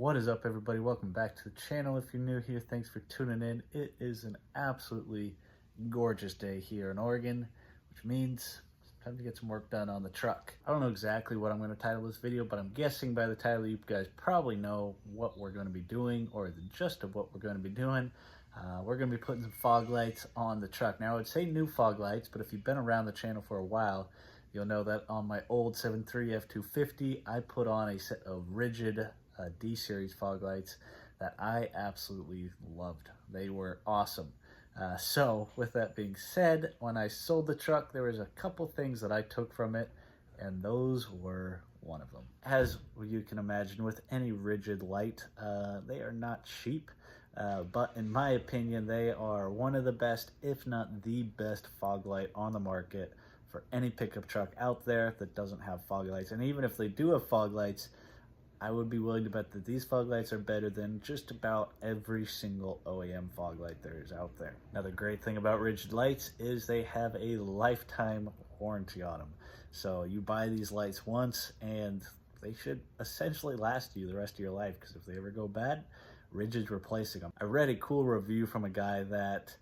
What is up, everybody? Welcome back to the channel. If you're new here, thanks for tuning in. It is an absolutely gorgeous day here in Oregon, which means it's time to get some work done on the truck. I don't know exactly what I'm going to title this video, but I'm guessing by the title you guys probably know what we're going to be doing, or the gist of what we're going to be doing. We're going to be putting some fog lights on the truck. Now, I would say new fog lights, but if you've been around the channel for a while, you'll know that on my old 7.3 F250, I put on a set of rigid D-series fog lights that I absolutely loved. They were awesome. So with that being said, when I sold the truck, there was a couple things that I took from it, and those were one of them. As you can imagine, with any rigid light, they are not cheap, but in my opinion, they are one of the best, if not the best, fog light on the market for any pickup truck out there that doesn't have fog lights. And even if they do have fog lights, I would be willing to bet that these fog lights are better than just about every single OEM fog light there is out there. Now, the great thing about rigid lights is they have a lifetime warranty on them. So you buy these lights once and they should essentially last you the rest of your life, because if they ever go bad, Rigid's replacing them. I read a cool review from a guy that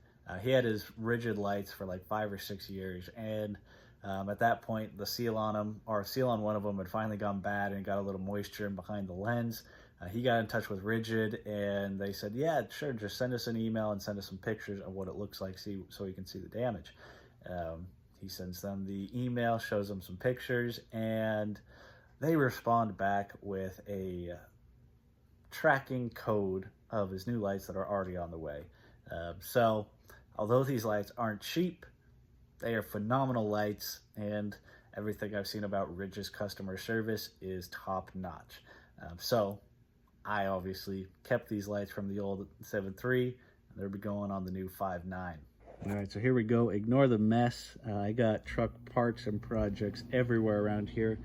he had his rigid lights for like 5 or 6 years, and at that point, the seal on them, or seal on one of them, had finally gone bad and got a little moisture in behind the lens. He got in touch with Rigid, and they said, yeah, sure, just send us an email and send us some pictures of what it looks like, so we can see the damage. He sends them the email, shows them some pictures, and they respond back with a tracking code of his new lights that are already on the way. So although these lights aren't cheap, they are phenomenal lights, and everything I've seen about Rigid's customer service is top notch. So I obviously kept these lights from the old 7.3, and they'll be going on the new 5.9. All right, so here we go. Ignore the mess. I got truck parts and projects everywhere around here.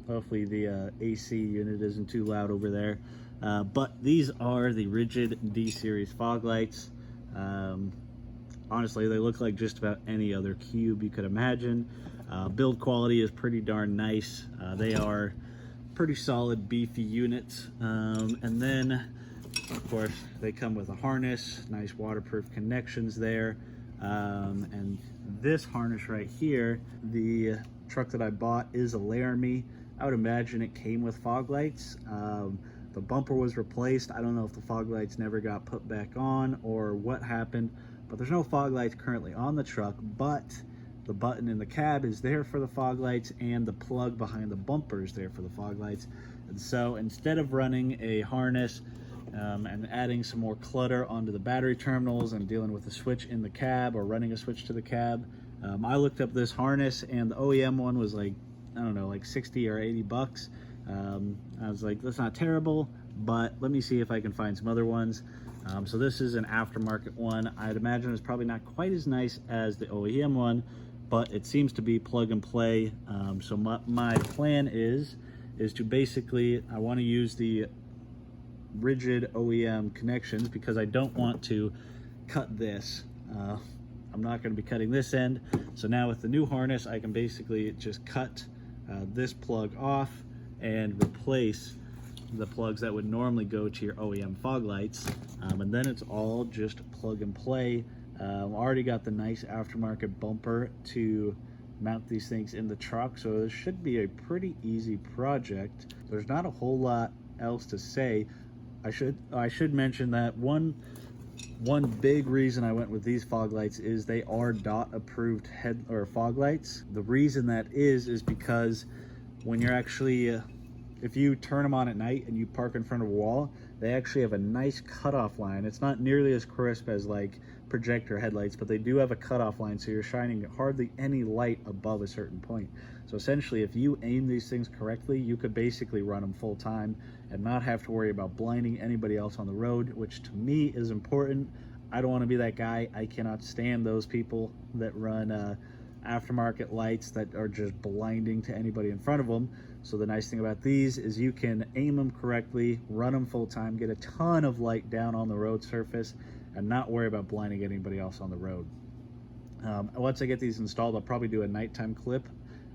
Hopefully the AC unit isn't too loud over there. But these are the Rigid D-series fog lights. Honestly, they look like just about any other cube you could imagine. Build quality is pretty darn nice. They are pretty solid, beefy units. And then, of course, they come with a harness, nice waterproof connections there. And this harness right here, the truck that I bought is a Laramie. I would imagine it came with fog lights. The bumper was replaced. I don't know if the fog lights never got put back on or what happened, but there's no fog lights currently on the truck, but the button in the cab is there for the fog lights, and the plug behind the bumper is there for the fog lights. And so instead of running a harness and adding some more clutter onto the battery terminals and dealing with a switch in the cab or running a switch to the cab, I looked up this harness, and the OEM one was like, I don't know, like 60 or 80 bucks. I was like, that's not terrible, but let me see if I can find some other ones. So this is an aftermarket one. I'd imagine it's probably not quite as nice as the OEM one, but it seems to be plug and play. So my plan is to basically, I want to use the Rigid OEM connections because I don't want to cut this. I'm not going to be cutting this end. So now with the new harness, I can basically just cut this plug off and replace the plugs that would normally go to your OEM fog lights, and then it's all just plug and play. Already got the nice aftermarket bumper to mount these things in the truck, so this should be a pretty easy project. There's not a whole lot else to say. I should mention that one big reason I went with these fog lights is they are DOT approved head or fog lights. The reason that is because when you're actually if you turn them on at night and you park in front of a wall, they actually have a nice cutoff line. It's not nearly as crisp as like projector headlights, but they do have a cutoff line, so you're shining hardly any light above a certain point. So essentially, if you aim these things correctly, you could basically run them full time and not have to worry about blinding anybody else on the road, which to me is important. I don't want to be that guy. I cannot stand those people that run aftermarket lights that are just blinding to anybody in front of them. So the nice thing about these is you can aim them correctly, run them full time, get a ton of light down on the road surface, and not worry about blinding anybody else on the road. Once I get these installed, I'll probably do a nighttime clip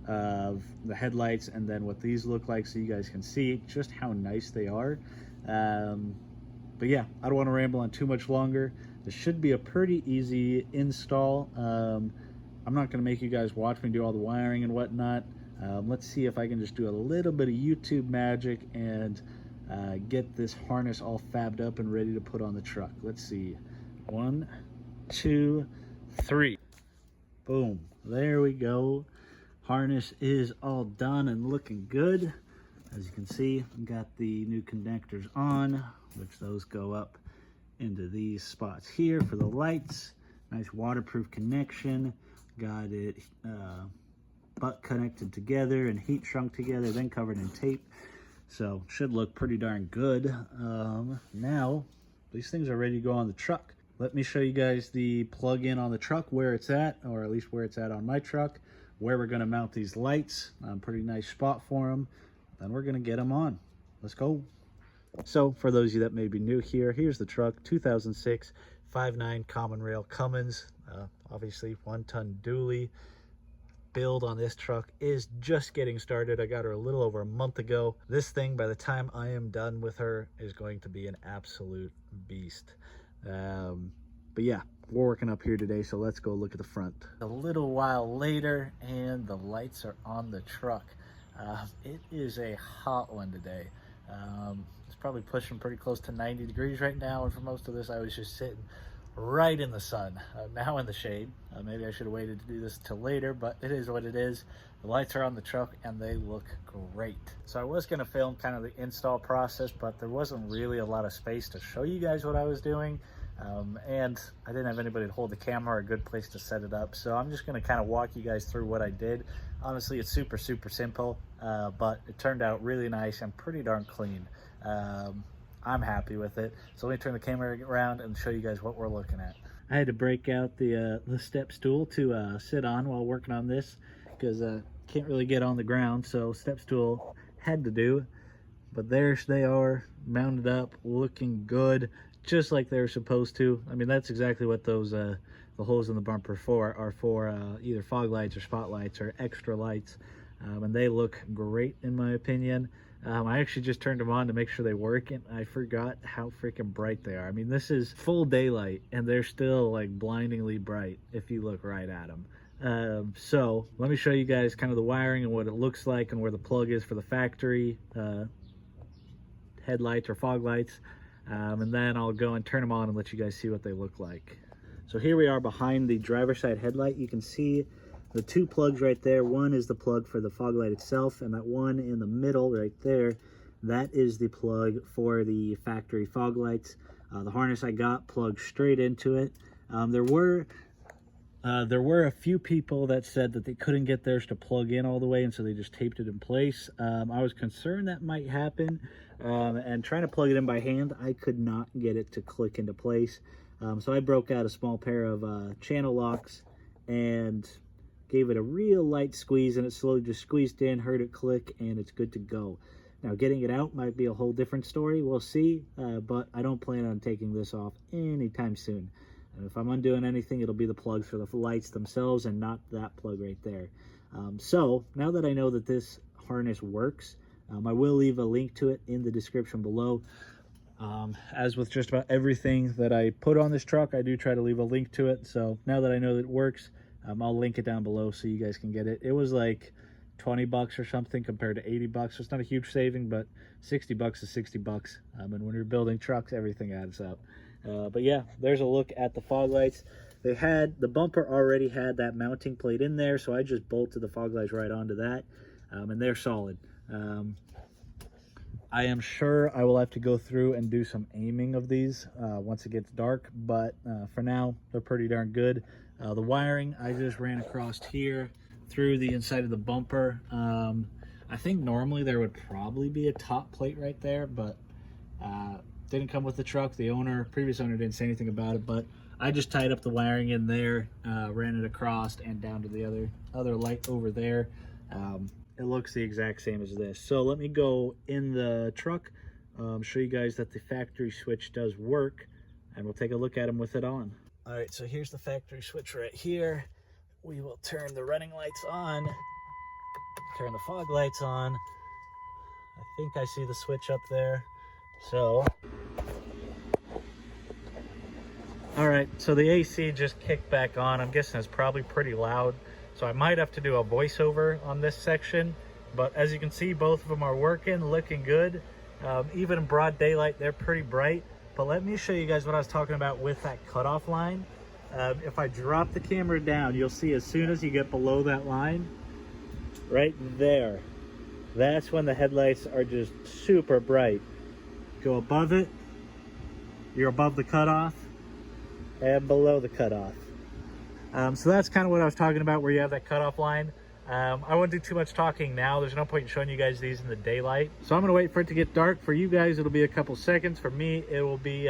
of the headlights and then what these look like, so you guys can see just how nice they are. But yeah, I don't want to ramble on too much longer. This should be a pretty easy install. I'm not going to make you guys watch me do all the wiring and whatnot. Let's see if I can just do a little bit of YouTube magic and get this harness all fabbed up and ready to put on the truck. Let's see. 1, 2, 3. Boom. There we go. Harness is all done and looking good. As you can see, I've got the new connectors on, which those go up into these spots here for the lights. Nice waterproof connection. Got it butt connected together and heat shrunk together, then covered in tape. So should look pretty darn good. Now these things are ready to go on the truck. Let me show you guys the plug-in on the truck, where it's at, or at least where it's at on my truck, where we're gonna mount these lights. Pretty nice spot for them. Then we're gonna get them on. Let's go. So for those of you that may be new here, here's the truck, 2006 5.9 common rail Cummins, obviously 1-ton dually. Build on this truck is just getting started. I got her a little over a month ago. This thing, by the time I am done with her, is going to be an absolute beast. But yeah, we're working up here today, so let's go look at the front. A little while later, and the lights are on the truck. It is a hot one today. It's probably pushing pretty close to 90 degrees right now, and for most of this I was just sitting right in the sun, now in the shade. Maybe I should have waited to do this till later, but it is what it is. The lights are on the truck and they look great. So I was going to film kind of the install process, but there wasn't really a lot of space to show you guys what I was doing. And I didn't have anybody to hold the camera or a good place to set it up. So I'm just going to kind of walk you guys through what I did. Honestly, it's super simple, but it turned out really nice and pretty darn clean. I'm happy with it. So let me turn the camera around and show you guys what we're looking at. I had to break out the step stool to sit on while working on this, because can't really get on the ground, so step stool had to do. But there they are, mounted up, looking good, just like they're supposed to. I mean, that's exactly what those the holes in the bumper are for either fog lights or spotlights or extra lights, and they look great in my opinion. I actually just turned them on to make sure they work, and I forgot how freaking bright they are. I mean, this is full daylight and they're still like blindingly bright if you look right at them. So let me show you guys kind of the wiring and what it looks like and where the plug is for the factory headlights or fog lights, and then I'll go and turn them on and let you guys see what they look like. So here we are behind the driver's side headlight. You can see the two plugs right there. One is the plug for the fog light itself, and that one in the middle right there, that is the plug for the factory fog lights. The harness I got plugged straight into it. There were a few people that said that they couldn't get theirs to plug in all the way, and so they just taped it in place. I was concerned that might happen, and trying to plug it in by hand, I could not get it to click into place. So I broke out a small pair of channel locks and gave it a real light squeeze, and it slowly just squeezed in, heard it click, and it's good to go. Now getting it out might be a whole different story, we'll see, but I don't plan on taking this off anytime soon. And if I'm undoing anything, it'll be the plugs for the lights themselves and not that plug right there. So now that I know that this harness works, I will leave a link to it in the description below. As with just about everything that I put on this truck, I do try to leave a link to it. So now that I know that it works, I'll link it down below so you guys can get it. It was like 20 bucks or something compared to 80 bucks. So it's not a huge saving, but 60 bucks is 60 bucks. And when you're building trucks, everything adds up. But yeah, there's a look at the fog lights. The bumper already had that mounting plate in there, so I just bolted the fog lights right onto that, and they're solid. I am sure I will have to go through and do some aiming of these once it gets dark, but for now, they're pretty darn good. The wiring, I just ran across here through the inside of the bumper. I think normally there would probably be a top plate right there, but didn't come with the truck. The previous owner didn't say anything about it, but I just tied up the wiring in there, ran it across and down to the other light over there. It looks the exact same as this. So let me go in the truck, show you guys that the factory switch does work, and we'll take a look at them with it on. All right, so here's the factory switch right here. We will turn the running lights on, turn the fog lights on. I think I see the switch up there. So, all right, so the AC just kicked back on. I'm guessing it's probably pretty loud. So I might have to do a voiceover on this section. But as you can see, both of them are working, looking good. Even in broad daylight, they're pretty bright. But let me show you guys what I was talking about with that cutoff line. If I drop the camera down, you'll see as soon as you get below that line, right there, that's when the headlights are just super bright. Go above it, you're above the cutoff, and below the cutoff. So that's kind of what I was talking about, where you have that cutoff line. I won't do too much talking now. There's no point in showing you guys these in the daylight. So I'm gonna wait for it to get dark. For you guys, it'll be a couple seconds. For me, it will be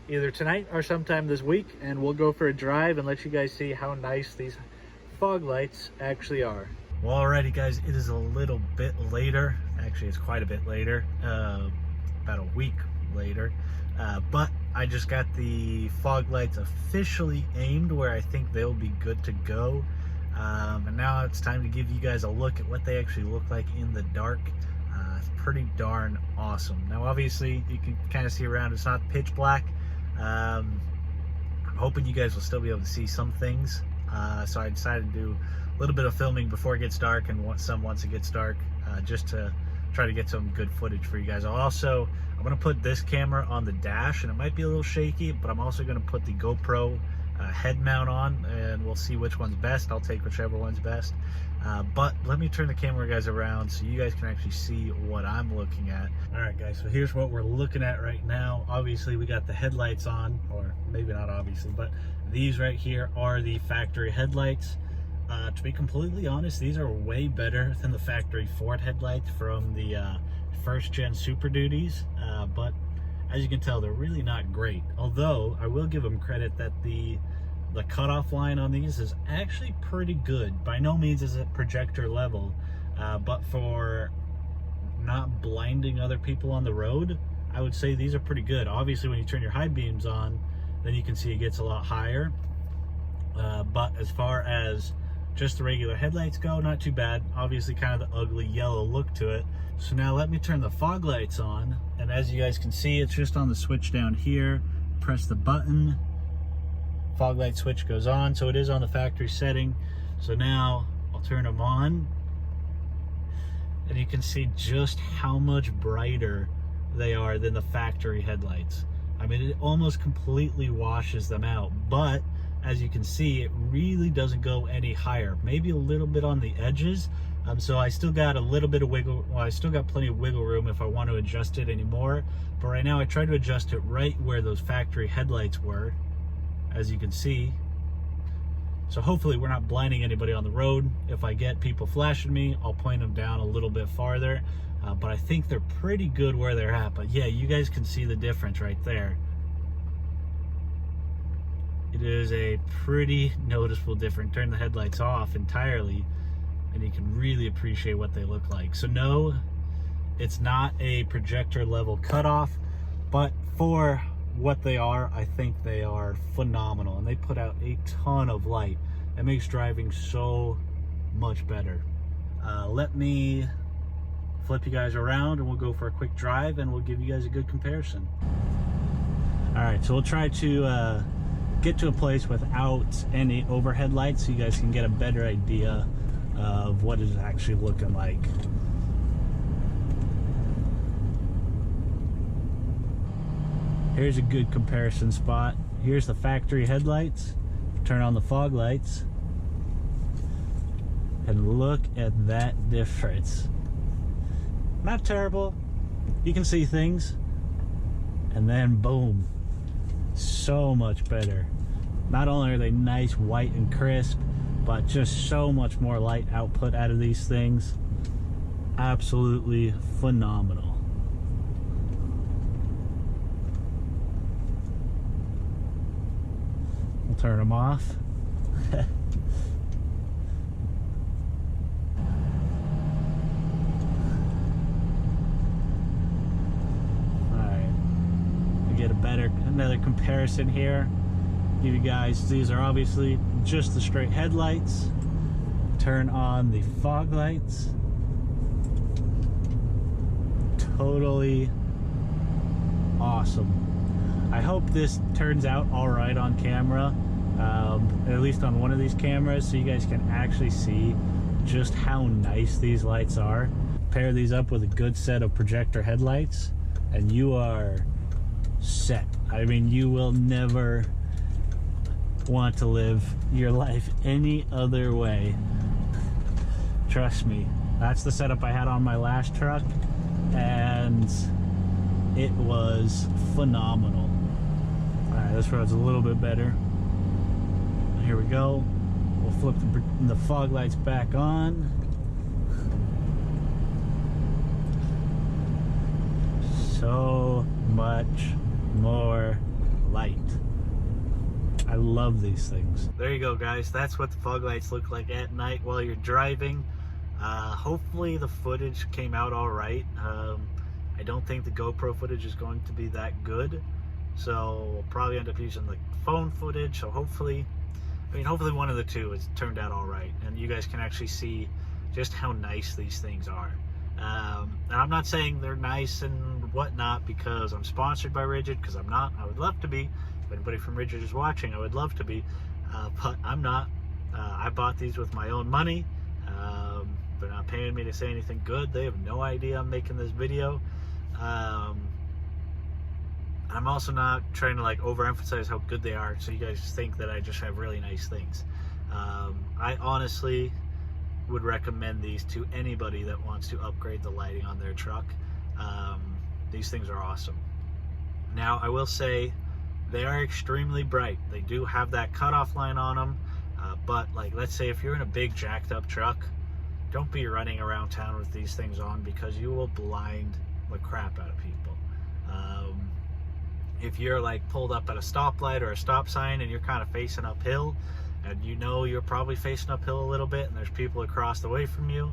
either tonight or sometime this week, and we'll go for a drive and let you guys see how nice these fog lights actually are. Well, alrighty guys, it is a little bit later. Actually, it's quite a bit later, about a week later. But I just got the fog lights officially aimed where I think they'll be good to go. And now it's time to give you guys a look at what they actually look like in the dark. It's pretty darn awesome. Now obviously you can kind of see around, it's not pitch black. I'm hoping you guys will still be able to see some things. So I decided to do a little bit of filming before it gets dark and once it gets dark, just to try to get some good footage for you guys. I'm going to put this camera on the dash, and it might be a little shaky, but I'm also going to put the GoPro head mount on, and we'll see which one's best. I'll take whichever one's best. But let me turn the camera guys around so you guys can actually see what I'm looking at. All right guys, so here's what we're looking at right now. Obviously we got the headlights on, or maybe not obviously, but these right here are the factory headlights. To be completely honest, these are way better than the factory Ford headlights from the first gen Super Duties, but as you can tell, they're really not great. Although I will give them credit that the cutoff line on these is actually pretty good. By no means is it projector level, but for not blinding other people on the road, I would say these are pretty good. Obviously when you turn your high beams on, then you can see it gets a lot higher, but as far as just the regular headlights go, not too bad. Obviously kind of the ugly yellow look to it. So now let me turn the fog lights on, and as you guys can see, it's just on the switch down here. Press the button, fog light switch goes on, so it is on the factory setting. So now I'll turn them on, and you can see just how much brighter they are than the factory headlights. I mean, it almost completely washes them out, but as you can see, it really doesn't go any higher. Maybe a little bit on the edges. So I still got a little bit of wiggle, well, I still got plenty of wiggle room if I want to adjust it anymore. But right now I try to adjust it right where those factory headlights were, as you can see. So hopefully we're not blinding anybody on the road. If I get people flashing me, I'll point them down a little bit farther. But I think they're pretty good where they're at. But yeah, you guys can see the difference right there. It is a pretty noticeable difference. Turn the headlights off entirely, and you can really appreciate what they look like. So no, it's not a projector level cutoff, but for what they are, I think they are phenomenal, and they put out a ton of light. It makes driving so much better. Let me flip you guys around and we'll go for a quick drive and we'll give you guys a good comparison. All right, so we'll try to get to a place without any overhead lights so you guys can get a better idea of what it's actually looking like. Here's a good comparison spot. Here's the factory headlights. Turn on the fog lights and look at that difference. Not terrible. You can see things, and then boom, so much better. Not only are they nice, white, and crisp, but just so much more light output out of these things. Absolutely phenomenal. We'll turn them off. Get another comparison here. Give you guys, these are obviously just the straight headlights. Turn on the fog lights. Totally awesome. I hope this turns out all right on camera, at least on one of these cameras, so you guys can actually see just how nice these lights are. Pair these up with a good set of projector headlights and you are set. I mean, you will never want to live your life any other way. Trust me. That's the setup I had on my last truck, and it was phenomenal. Alright, this road's a little bit better. Here we go. We'll flip the fog lights back on. So much more light. I love these things. There you go, guys. That's what the fog lights look like at night while you're driving. Hopefully the footage came out all right. I don't think the GoPro footage is going to be that good, so we'll probably end up using the phone footage. So hopefully one of the two has turned out all right, and you guys can actually see just how nice these things are. And I'm not saying they're nice and whatnot because I'm sponsored by Rigid, because I'm not. I would love to be. If anybody from Rigid is watching, I would love to be, but I'm not. I bought these with my own money. They're not paying me to say anything good. They have no idea I'm making this video. I'm also not trying to like overemphasize how good they are, so you guys think that I just have really nice things. I honestly would recommend these to anybody that wants to upgrade the lighting on their truck. These things are awesome. Now, I will say they are extremely bright. They do have that cutoff line on them, but like, let's say if you're in a big jacked up truck, don't be running around town with these things on, because you will blind the crap out of people. If you're like pulled up at a stoplight or a stop sign and you're kind of facing uphill, and you know you're probably facing uphill a little bit and there's people across the way from you,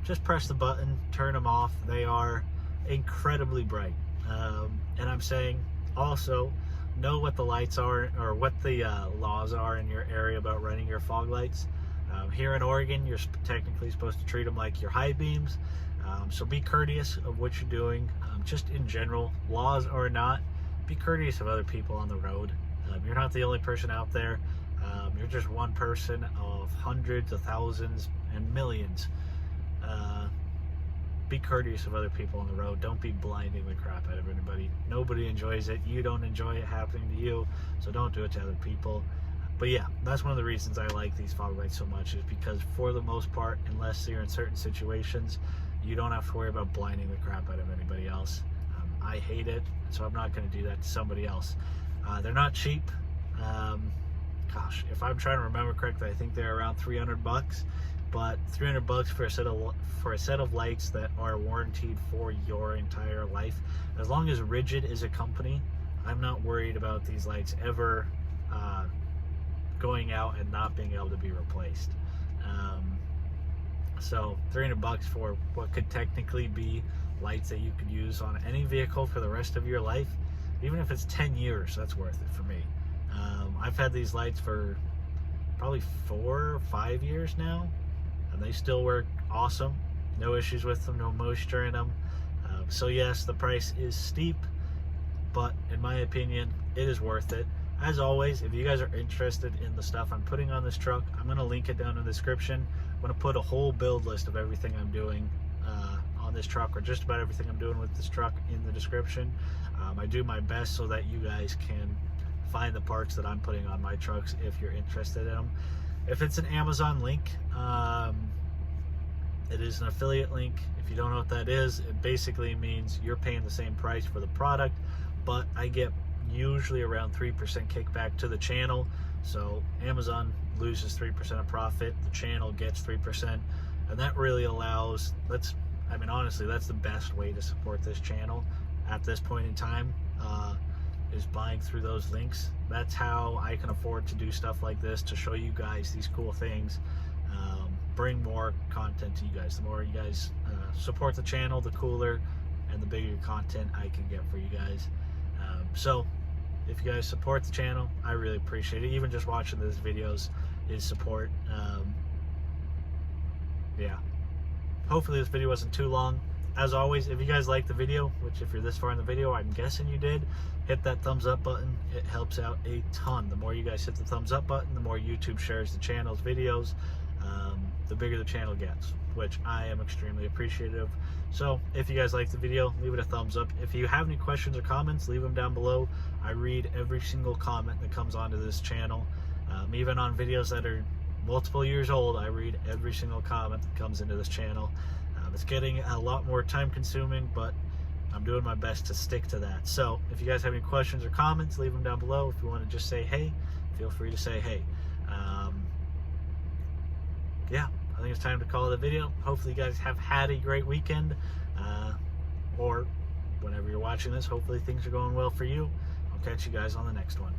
just press the button, turn them off. They are incredibly bright. And I'm saying also, know what the lights are, or what the laws are in your area about running your fog lights. Here in Oregon, you're technically supposed to treat them like your high beams. So be courteous of what you're doing. Just in general, laws or not, be courteous of other people on the road. You're not the only person out there. You're just one person of hundreds of thousands and millions. Be courteous of other people on the road. Don't be blinding the crap out of anybody. Nobody enjoys it. You don't enjoy it happening to you, so don't do it to other people. But yeah, that's one of the reasons I like these fog lights so much, is because for the most part, unless you're in certain situations, you don't have to worry about blinding the crap out of anybody else. I hate it, so I'm not going to do that to somebody else. They're not cheap. Gosh, if I'm trying to remember correctly, I think they're around 300 bucks. But 300 bucks for a set of lights that are warranted for your entire life. As long as Rigid is a company, I'm not worried about these lights ever going out and not being able to be replaced. So 300 bucks for what could technically be lights that you could use on any vehicle for the rest of your life, even if it's 10 years, that's worth it for me. I've had these lights for probably 4 or 5 years now, and they still work awesome. No issues with them, no moisture in them. So yes, the price is steep, but in my opinion, it is worth it. As always, if you guys are interested in the stuff I'm putting on this truck, I'm going to link it down in the description. I'm going to put a whole build list of everything I'm doing on this truck, or just about everything I'm doing with this truck, in the description. I do my best so that you guys can find the parts that I'm putting on my trucks if you're interested in them. If it's an Amazon link, it is an affiliate link. If you don't know what that is, it basically means you're paying the same price for the product, but I get usually around 3% kickback to the channel. So Amazon loses 3% of profit, the channel gets 3%, and that really allows, I mean, honestly, that's the best way to support this channel at this point in time, is buying through those links. That's how I can afford to do stuff like this, to show you guys these cool things, bring more content to you guys. The more you guys support the channel, the cooler and the bigger content I can get for you guys. So if you guys support the channel, I really appreciate it. Even just watching these videos is support. Yeah, hopefully this video wasn't too long. as always, if you guys like the video, which if you're this far in the video, I'm guessing you did, hit that thumbs up button. It helps out a ton. The more you guys hit the thumbs up button, the more YouTube shares the channel's videos, the bigger the channel gets, which I am extremely appreciative. So if you guys like the video, leave it a thumbs up. If you have any questions or comments, leave them down below. I read every single comment that comes onto this channel. Even on videos that are multiple years old, I read every single comment that comes into this channel. It's getting a lot more time consuming, but I'm doing my best to stick to that. So if you guys have any questions or comments, leave them down below. If you want to just say hey, feel free to say hey. Yeah, I think it's time to call it a video. Hopefully you guys have had a great weekend, or whenever you're watching this, hopefully things are going well for you. I'll catch you guys on the next one.